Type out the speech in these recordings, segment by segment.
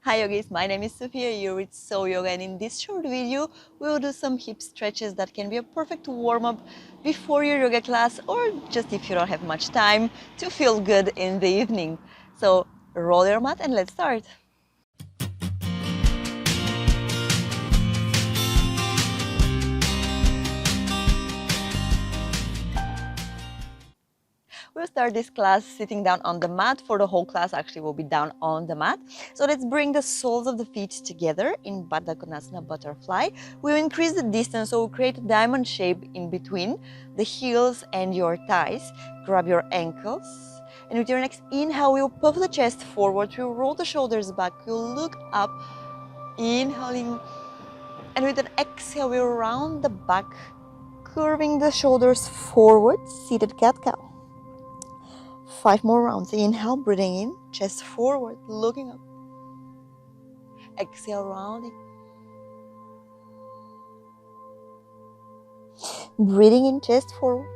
Hi yogis, my name is Sophia, you're with SoYoga, and in this short video we will do some hip stretches that can be a perfect warm-up before your yoga class, or just if you don't have much time to feel good in the evening. So roll your mat and let's start. We'll start this class sitting down on the mat. For the whole class, actually, we'll be down on the mat. So let's bring the soles of the feet together in Baddha Konasana butterfly. We'll increase the distance, so we'll create a diamond shape in between the heels and your thighs. Grab your ankles. And with your next inhale, we'll puff the chest forward. We'll roll the shoulders back. We'll look up, inhaling. And with an exhale, we'll round the back, curving the shoulders forward, seated cat-cow. 5 more rounds. Inhale, breathing in, chest forward, looking up. Exhale, rounding. Breathing in, chest forward.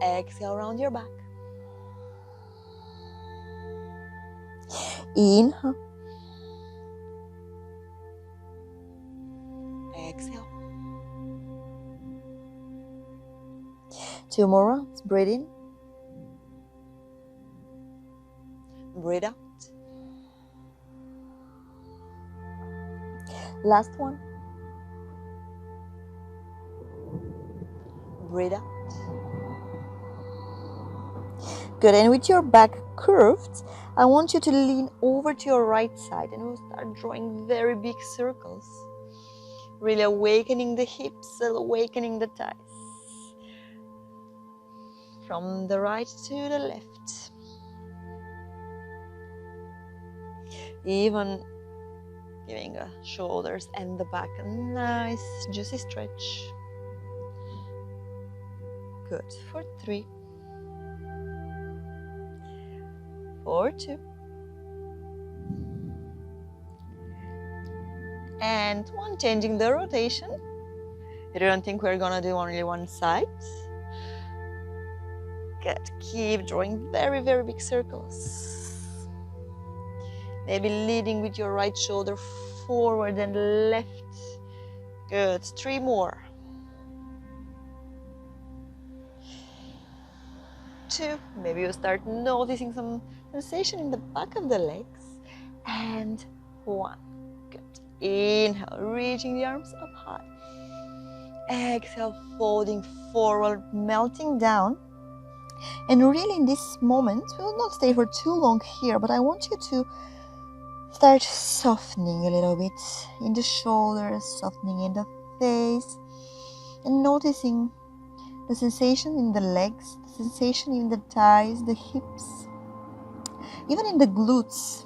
Exhale, round your back. Inhale. Exhale. 2 more rounds. Breathe in. Breathe out. Last one. Breathe out. Good. And with your back curved, I want you to lean over to your right side and we'll start drawing very big circles. Really awakening the hips, awakening the thighs. From the right to the left. Even giving the shoulders and the back a nice juicy stretch. Good. For 3. For 2. And 1. Changing the rotation. I don't think we're gonna do only one side. Good. Keep drawing very, very big circles. Maybe leading with your right shoulder forward and left. Good. 3 more. 2. Maybe you start noticing some sensation in the back of the legs. And 1. Good. Inhale, reaching the arms up high. Exhale, folding forward, melting down. And really in this moment, we will not stay for too long here, but I want you to start softening a little bit in the shoulders, softening in the face, and noticing the sensation in the legs, the sensation in the thighs, the hips, even in the glutes.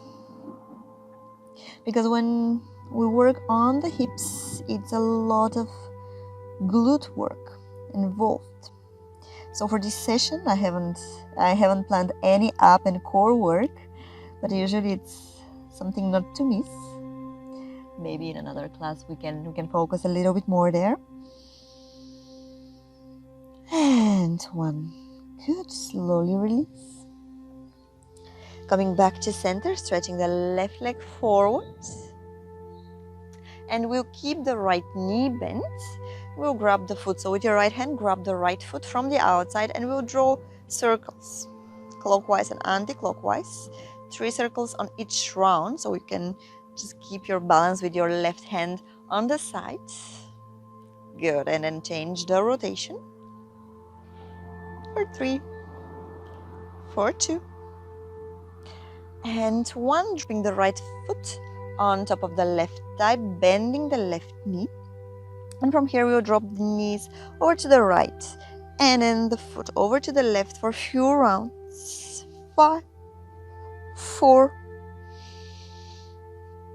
Because when we work on the hips, it's a lot of glute work involved. So for this session, I haven't planned any ab and core work, but usually it's something not to miss. Maybe in another class we can focus a little bit more there. And 1. Good. Slowly release. Coming back to center, stretching the left leg forward. And we'll keep the right knee bent. We'll grab the foot. So with your right hand, grab the right foot from the outside and we'll draw circles, clockwise and anti-clockwise. 3 circles on each round, so you can just keep your balance with your left hand on the side. Good. And then change the rotation. For 3. For 2. And 1. Dropping the right foot on top of the left thigh, bending the left knee. And from here we will drop the knees over to the right and then the foot over to the left for a few rounds. 5, 4,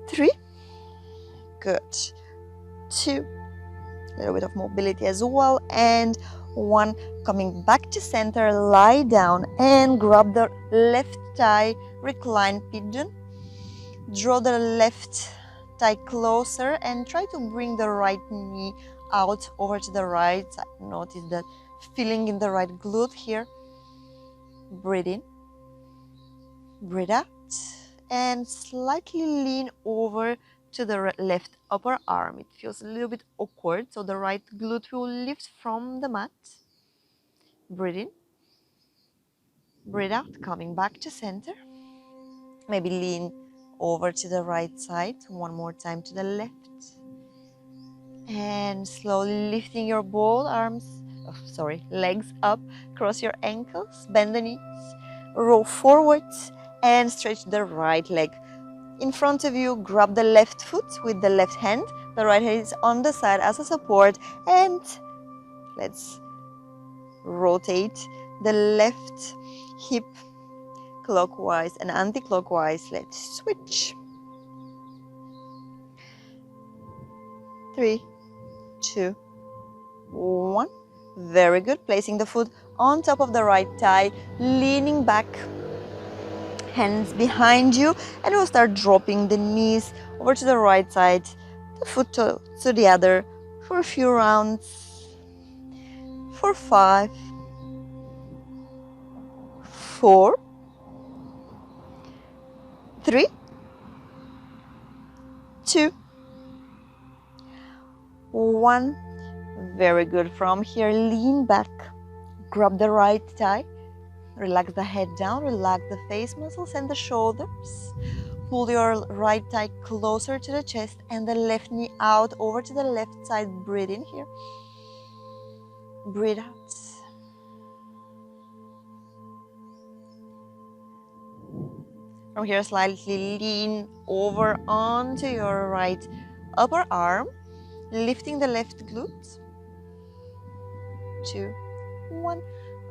3. Good. 2. A little bit of mobility as well. And 1. Coming back to center, lie down and grab the left thigh, recline pigeon. Draw the left thigh closer and try to bring the right knee out over to the right side. Notice that feeling in the right glute here. Breathe in. Breathe out. and slightly lean over to the left upper arm. It feels a little bit awkward, so the right glute will lift from the mat. Breathe in, breathe out, coming back to center. Maybe lean over to the right side, one more time to the left. And slowly lifting your legs up, cross your ankles, bend the knees, roll forwards, and stretch the right leg. In front of you, grab the left foot with the left hand. The right hand is on the side as a support, and let's rotate the left hip clockwise and anti-clockwise. Let's switch. 3, 2, 1. Very good. Placing the foot on top of the right thigh, leaning back, hands behind you, and we'll start dropping the knees over to the right side, the foot to the other for a few rounds. For 5, 4, 3, 2, 1. Very good. From here, lean back, grab the right thigh, relax the head down, relax the face muscles and the shoulders. Pull your right thigh closer to the chest and the left knee out over to the left side. Breathe in here. Breathe out. From here, slightly lean over onto your right upper arm, lifting the left glute. 2, 1.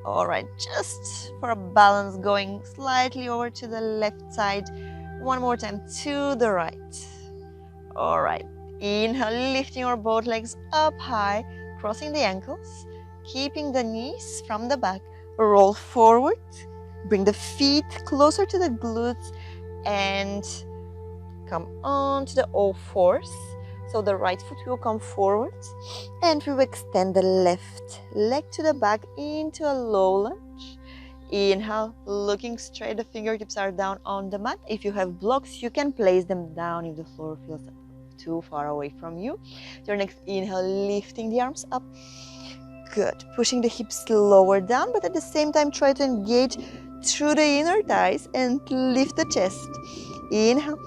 All right, just for a balance, going slightly over to the left side. One more time to the right. All right, inhale, lifting your both legs up high, crossing the ankles, keeping the knees from the back. Roll forward, bring the feet closer to the glutes, and come on to the all fours. So the right foot will come forward, and we will extend the left leg to the back into a low lunge. Inhale, looking straight, the fingertips are down on the mat. If you have blocks, you can place them down if the floor feels too far away from you. Your next inhale, lifting the arms up. Good. Pushing the hips lower down, but at the same time, try to engage through the inner thighs and lift the chest. Inhale,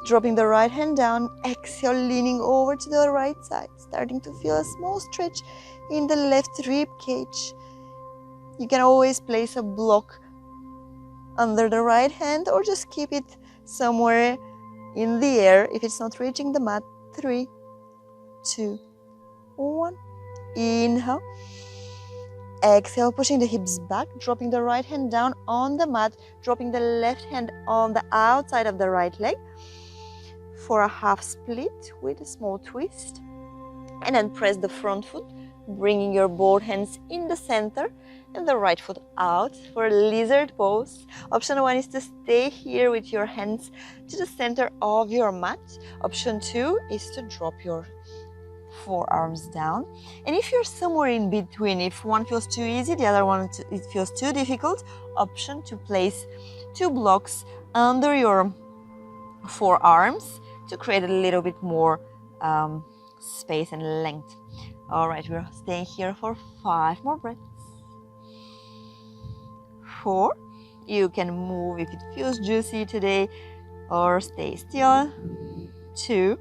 dropping the right hand down. Exhale, leaning over to the right side, starting to feel a small stretch in the left rib cage. You can always place a block under the right hand or just keep it somewhere in the air if it's not reaching the mat. 3, 2, 1. Inhale. Exhale, pushing the hips back, dropping the right hand down on the mat, dropping the left hand on the outside of the right leg for a half split with a small twist. And then press the front foot, bringing your both hands in the center and the right foot out for a lizard pose. Option 1 is to stay here with your hands to the center of your mat. Option 2 is to drop your forearms down. And if you're somewhere in between, if one feels too easy, the other one it feels too difficult, option to place 2 blocks under your forearms to create a little bit more space and length. All right, we're staying here for 5 more breaths. 4. You can move if it feels juicy today, or stay still. 2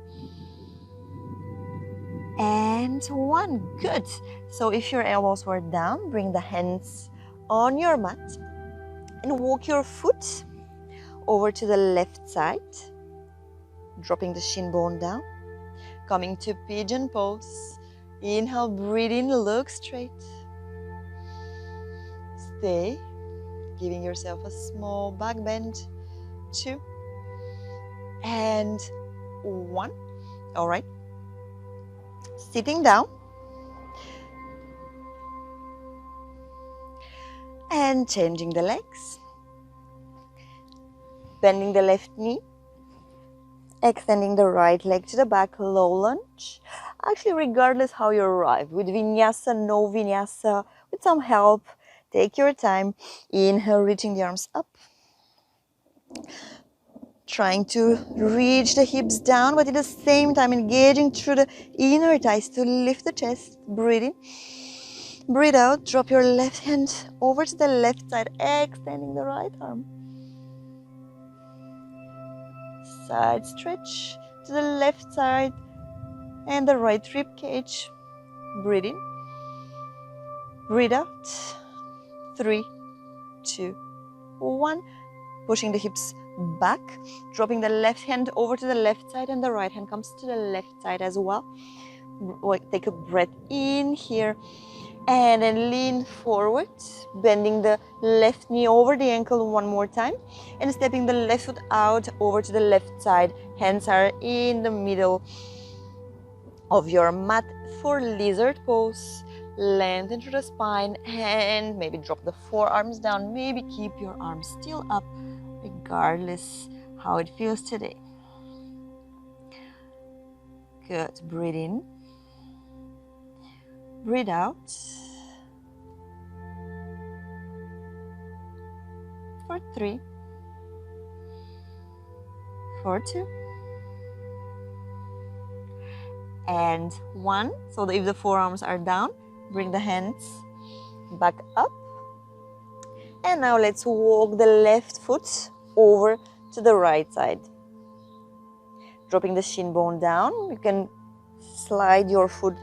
and 1. Good. So if your elbows were down, bring the hands on your mat and walk your foot over to the left side, dropping the shin bone down, coming to pigeon pose. Inhale, breathe in, look straight. Stay, giving yourself a small back bend. 2 and 1. All right. Sitting down and changing the legs, bending the left knee, extending the right leg to the back, low lunge. Actually, regardless how you arrive, with vinyasa, no vinyasa, with some help, take your time. Inhale, reaching the arms up, trying to reach the hips down, but at the same time engaging through the inner thighs to lift the chest. Breathe in, breathe out. Drop your left hand over to the left side, extending the right arm. Side stretch to the left side and the right rib cage. Breathe in, breathe out. 3, 2, 1. Pushing the hips back, dropping the left hand over to the left side and the right hand comes to the left side as well. Take a breath in here and then lean forward, bending the left knee over the ankle one more time and stepping the left foot out over to the left side. Hands are in the middle of your mat for lizard pose. Lengthen through the spine and maybe drop the forearms down. Maybe keep your arms still up, regardless how it feels today. Good. Breathe in. Breathe out. For 3, for 2, and 1. So if the forearms are down, bring the hands back up. And now let's walk the left foot over to the right side. Dropping the shin bone down, you can slide your foot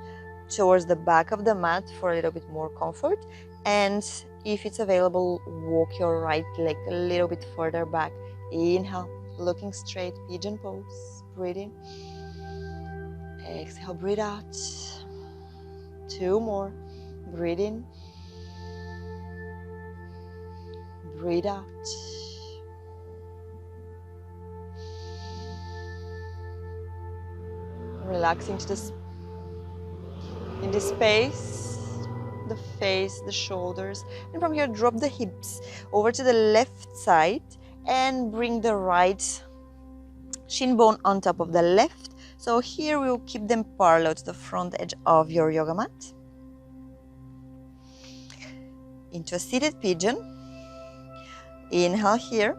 towards the back of the mat for a little bit more comfort. And if it's available, walk your right leg a little bit further back. Inhale, looking straight, pigeon pose. Breathe in. Exhale, breathe out. 2 more. Breathe in. Breathe out. Relaxing to this in this space, the face, the shoulders, and from here drop the hips over to the left side and bring the right shin bone on top of the left. So here we will keep them parallel to the front edge of your yoga mat. Into a seated pigeon. Inhale here.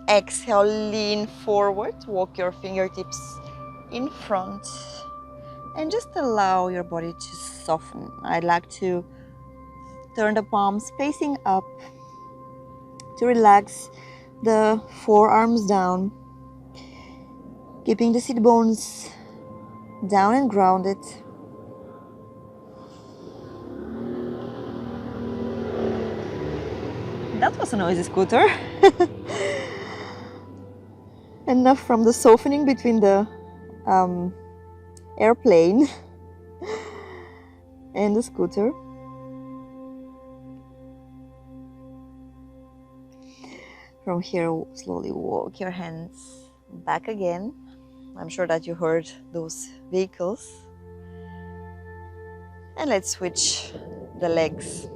Exhale, lean forward. Walk your fingertips in front. And just allow your body to soften. I'd like to turn the palms facing up to relax the forearms down. Keeping the sit bones down and grounded. That was a noisy scooter. Enough from the softening between the airplane and the scooter. From here, slowly walk your hands back again. I'm sure that you heard those vehicles. And let's switch the legs.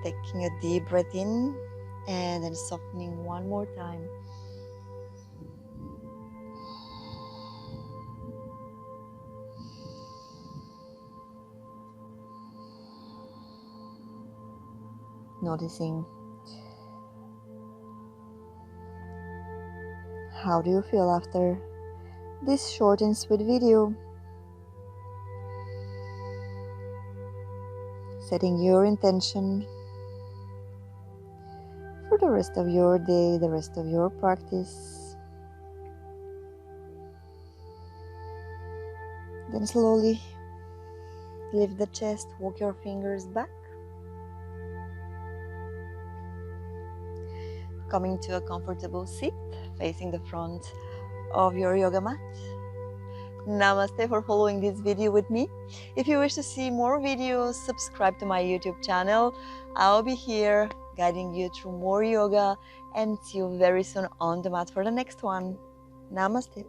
Taking a deep breath in and then softening one more time. Noticing how do you feel after this short and sweet video. Setting your intention for the rest of your day, the rest of your practice. Then slowly lift the chest, walk your fingers back. Coming to a comfortable seat, facing the front of your yoga mat. Namaste for following this video with me. If you wish to see more videos, subscribe to my YouTube channel. I'll be here guiding you through more yoga and see you very soon on the mat for the next one. Namaste.